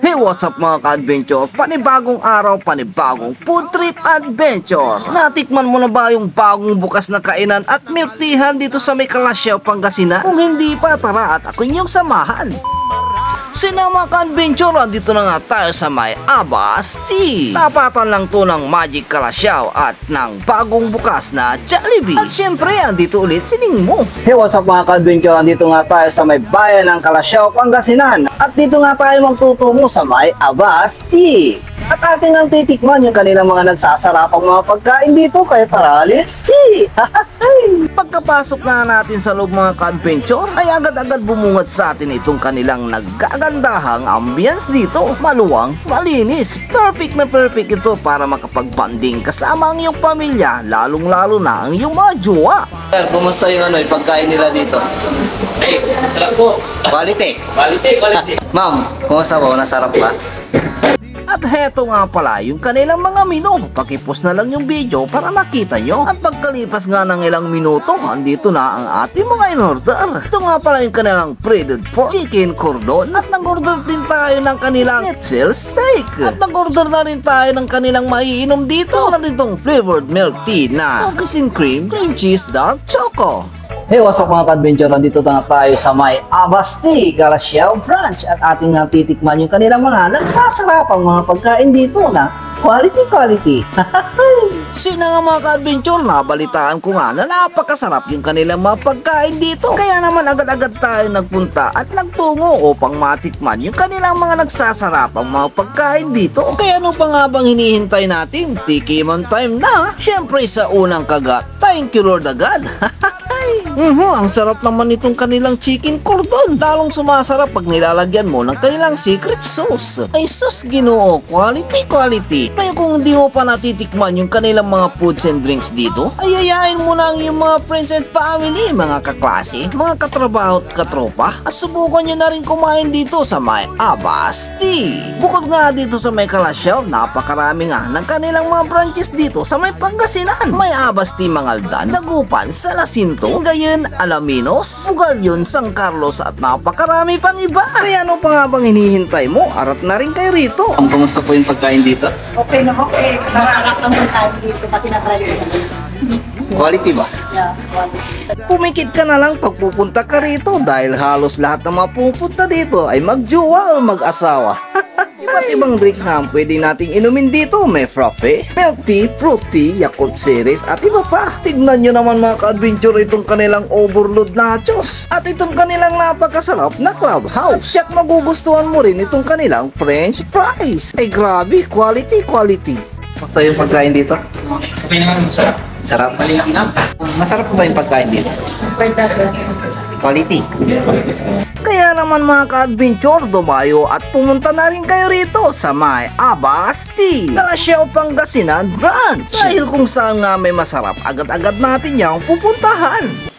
Hey, what's up mga ka-adventure? Panibagong araw, panibagong food trip adventure. Natikman mo na ba yung bagong bukas na kainan at milk teahan dito sa may Kalasyaw, Pangasinan? Kung hindi pa, tara at ako inyong samahan. Mga ka-adventure, dito na nga tayo sa may Abasti. Tapatan lang to ng Magic Kalasyaw at ng bagong bukas na Jollibee. At syempre, andito ulit si Ningmo. Hey, what's up mga ka-adventure? Andito nga tayo sa may bayan ng Kalasyaw, Pangasinan. At dito nga tayo magtutungo sa may Abasti. At ating ang titikman yung kanilang mga nagsasarapang mga pagkain dito. Kaya tara, let's see! Pagkapasok nga natin sa loob mga ka-adventure, ay agad-agad bumungad sa atin itong kanilang naggagandahang ambience dito. Maluwang, malinis, perfect na perfect ito para makapag-banding kasama ang iyong pamilya, lalong-lalo na ang iyong mga jowa. Sir, kumusta yung pagkain nila dito? Ay, sarap po. Quality. Quality. Ma'am, kumusta po? Nasarap ba? At heto nga pala yung kanilang mga menu. Pakipos na lang yung video para makita nyo. At pagkalipas nga ng ilang minuto, andito na ang ating mga in-order. Ito nga pala yung kanilang breaded for chicken cordon. At nag-order din tayo ng kanilang schnitzel steak. At nag-order na rin tayo ng kanilang maiinom dito. Na ditong flavored milk tea na cookies and cream cheese, dark choco. Hey, what's up mga ka-adventure? Nandito na nga tayo sa may Abasti, Kalasyaw branch. At ating nga titikman yung kanilang mga nagsasarapang mga pagkain dito na quality. Nga mga ka-adventure, nabalitaan ko nga na napakasarap yung kanilang mga pagkain dito. Kaya naman agad-agad tayo nagpunta at nagtungo upang matikman yung kanilang mga nagsasarapang mga pagkain dito. Kaya ano pa nga bang hinihintay natin? Tikiman time na! Syempre sa unang kagat, thank you Lord agad! Ang sarap naman itong kanilang chicken cordon. Lalong sumasarap pag nilalagyan mo ng kanilang secret sauce. Ay sus Ginoo, quality. Kaya kung hindi mo pa natitikman yung kanilang mga foods and drinks dito, ay ayayin mo na ang iyong mga friends and family, mga kaklase, mga katrabaho at katropa. At subukan nyo na rin kumain dito sa may Abasti. Bukod nga dito sa may Kalasyaw, napakarami nga ng kanilang mga branches dito sa may Pangasinan. May Abasti, Mangaldan, Dagupan, Salacinto, Gayon, Alaminos, Bugalyon, San Carlos at napakarami pang iba. Kaya ano pa nga bang hinihintay mo? Arat na rin kayo rito. Ang kumusta po yung pagkain dito? Okay na okay. Masarap naman tayo dito kasi na-try ko na. Quality ba? Yeah, Pumikit ka na lang pag pupunta ka rito dahil halos lahat ng mga pupunta dito ay magjowa o mag-asawa. Iba't ibang drinks nga ang pwede nating inumin dito. May frappe, milk tea, fruit tea, Yakult series at iba pa. Tignan nyo naman mga ka-adventure itong kanilang overload nachos at itong kanilang napakasarap na clubhouse. At magugustuhan mo rin itong kanilang french fries. Ay grabe, quality. Kumusta yung pagkain dito? Okay naman, masarap. Sarap? Malinam. Masarap po ba yung pagkain dito? Quality. Kaya naman mga ka-adventure, dumayo at pumunta na rin kayo rito sa may Abasti, Kalasyaw, Pangasinan branch. Dahil kung saan nga may masarap, agad-agad natin yung pupuntahan.